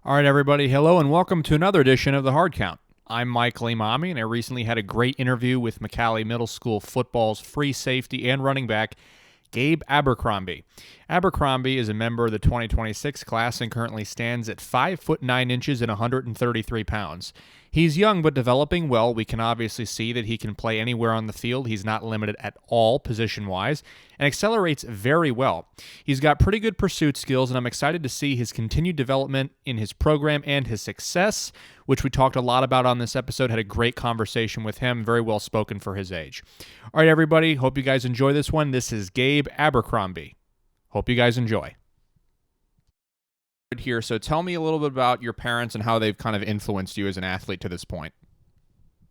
All right, everybody. Hello, and welcome to another edition of the Hard Count. I'm Mike Limami, and I recently had a great interview with McCallie Middle School football's free safety and running back, Gabe Abercrombie. Abercrombie is a member of the 2026 class and currently stands at 5 foot 9 inches and 133 pounds. He's young but developing well. We can obviously see that he can play anywhere on the field. He's not limited at all position-wise and accelerates very well. He's got pretty good pursuit skills, and I'm excited to see his continued development in his program and his success, which we talked a lot about on this episode. Had a great conversation with him, very well spoken for his age. All right, everybody, hope you guys enjoy this one. This is Gabe Abercrombie. Hope you guys enjoy. Here, so tell me a little bit about your parents and how they've kind of influenced you as an athlete to this point.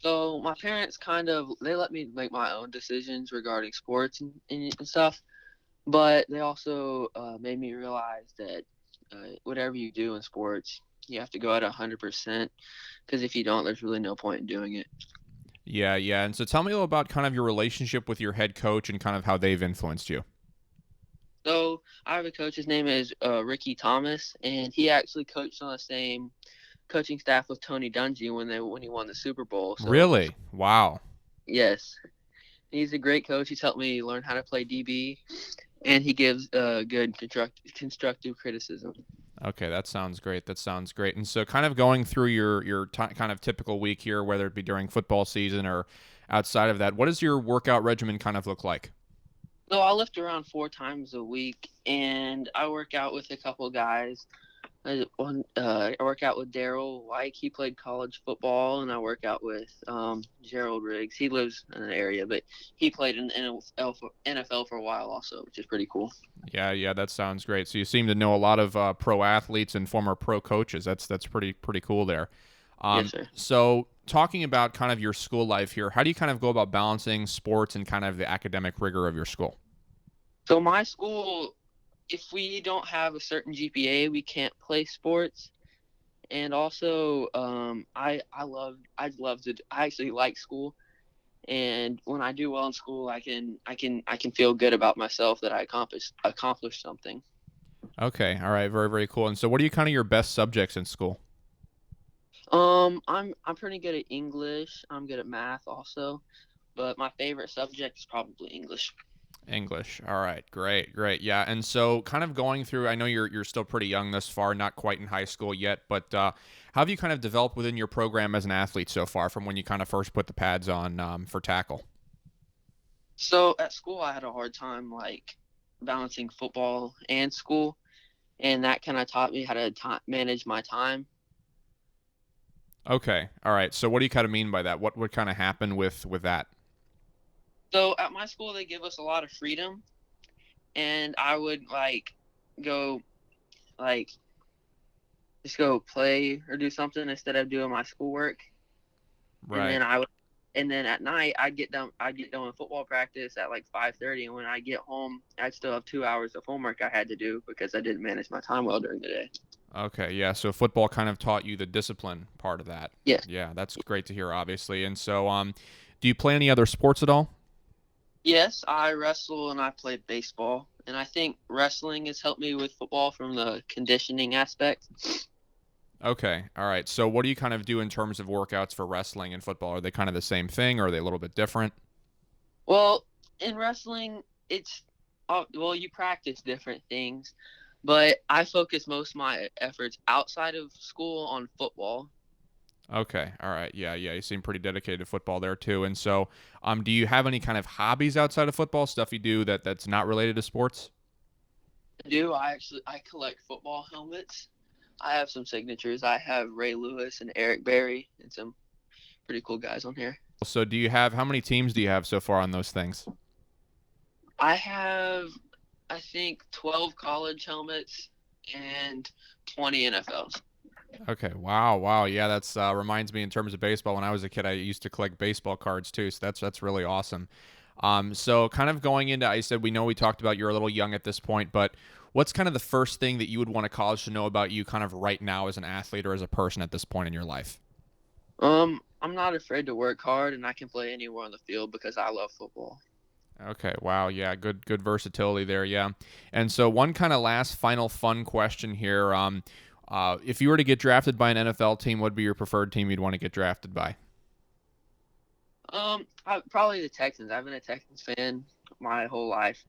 So my parents they let me make my own decisions regarding sports and stuff, but they also made me realize that whatever you do in sports, you have to go at 100%, because if you don't, there's really no point in doing it. Yeah. And so tell me a little about kind of your relationship with your head coach and kind of how they've influenced you. So I have a coach. His name is Ricky Thomas, and he actually coached on the same coaching staff with Tony Dungy when he won the Super Bowl. So, Really? Wow. yes, he's a great coach. He's helped me learn how to play DB, and he gives good constructive criticism. Okay, that sounds great. And so kind of going through your kind of typical week here, whether it be during football season or outside of that, what does your workout regimen kind of look like? So I lift around 4 times a week, and I work out with a couple guys. I work out with Daryl White. He played college football, and I work out with Gerald Riggs. He lives in an area, but he played in the NFL for a while also, which is pretty cool. Yeah, that sounds great. So you seem to know a lot of pro athletes and former pro coaches. That's pretty cool there. Yes, sir. So talking about kind of your school life here, how do you kind of go about balancing sports and kind of the academic rigor of your school? So my school, if we don't have a certain GPA, we can't play sports. And also, I actually like school. And when I do well in school, I can feel good about myself that I accomplished something. Okay, all right, very cool. And so, what are you kind of your best subjects in school? I'm pretty good at English. I'm good at math also, but my favorite subject is probably English. English. All right, great. Yeah, and so kind of going through, I know you're still pretty young thus far, not quite in high school yet, but how have you kind of developed within your program as an athlete so far from when you kind of first put the pads on for tackle? So at school, I had a hard time like balancing football and school, and that kind of taught me how to manage my time. Okay, all right. So what do you kind of mean by that? What would kind of happen with that? So at my school, they give us a lot of freedom, and I would go like just go play or do something instead of doing my schoolwork. And Right. then at night I'd get done with football practice at like 5:30, and when I get home, I'd still have 2 hours of homework I had to do because I didn't manage my time well during the day. Okay, yeah. So football kind of taught you the discipline part of that. Yes. Yeah, that's great to hear, obviously. And so, do you play any other sports at all? Yes, I wrestle and I play baseball, and I think wrestling has helped me with football from the conditioning aspect. Okay, all right. So, what do you kind of do in terms of workouts for wrestling and football? Are they kind of the same thing, or are they a little bit different? Well, in wrestling, you practice different things, but I focus most of my efforts outside of school on football. Okay, all right. Yeah. You seem pretty dedicated to football there too. And so, do you have any kind of hobbies outside of football? Stuff you do that's not related to sports? I collect football helmets. I have some signatures. I have Ray Lewis and Eric Berry and some pretty cool guys on here. So, do you have how many teams do you have so far on those things? I have, I think, 12 college helmets and 20 NFLs. Okay. Wow. Yeah, that's reminds me in terms of baseball. When I was a kid, I used to collect baseball cards too. So that's really awesome. So kind of going into, I said we know we talked about you're a little young at this point, but what's kind of the first thing that you would want a college to know about you, kind of right now as an athlete or as a person at this point in your life? I'm not afraid to work hard, and I can play anywhere on the field because I love football. Okay. Wow. Yeah. Good versatility there. Yeah. And so one kind of last final fun question here. If you were to get drafted by an NFL team, what would be your preferred team you'd want to get drafted by? Probably the Texans. I've been a Texans fan my whole life.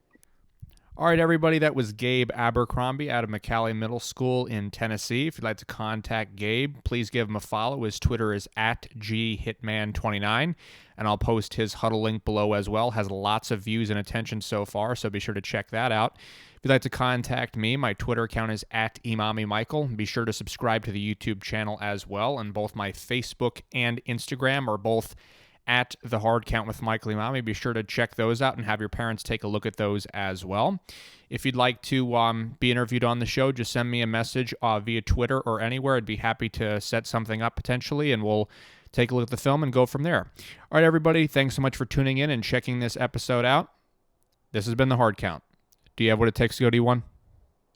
All right, everybody, that was Gabe Abercrombie out of McCallie Middle School in Tennessee. If you'd like to contact Gabe, please give him a follow. His Twitter is @GHitman29, and I'll post his huddle link below as well. Has lots of views and attention so far, so be sure to check that out. If you'd like to contact me, my Twitter account is @ImamiMichael. Be sure to subscribe to the YouTube channel as well, and both my Facebook and Instagram are both at The Hard Count with Michael Imami. Be sure to check those out and have your parents take a look at those as well. If you'd like to be interviewed on the show, just send me a message via Twitter or anywhere. I'd be happy to set something up potentially, and we'll take a look at the film and go from there. All right, everybody, thanks so much for tuning in and checking this episode out. This has been The Hard Count. Do you have what it takes to go D1?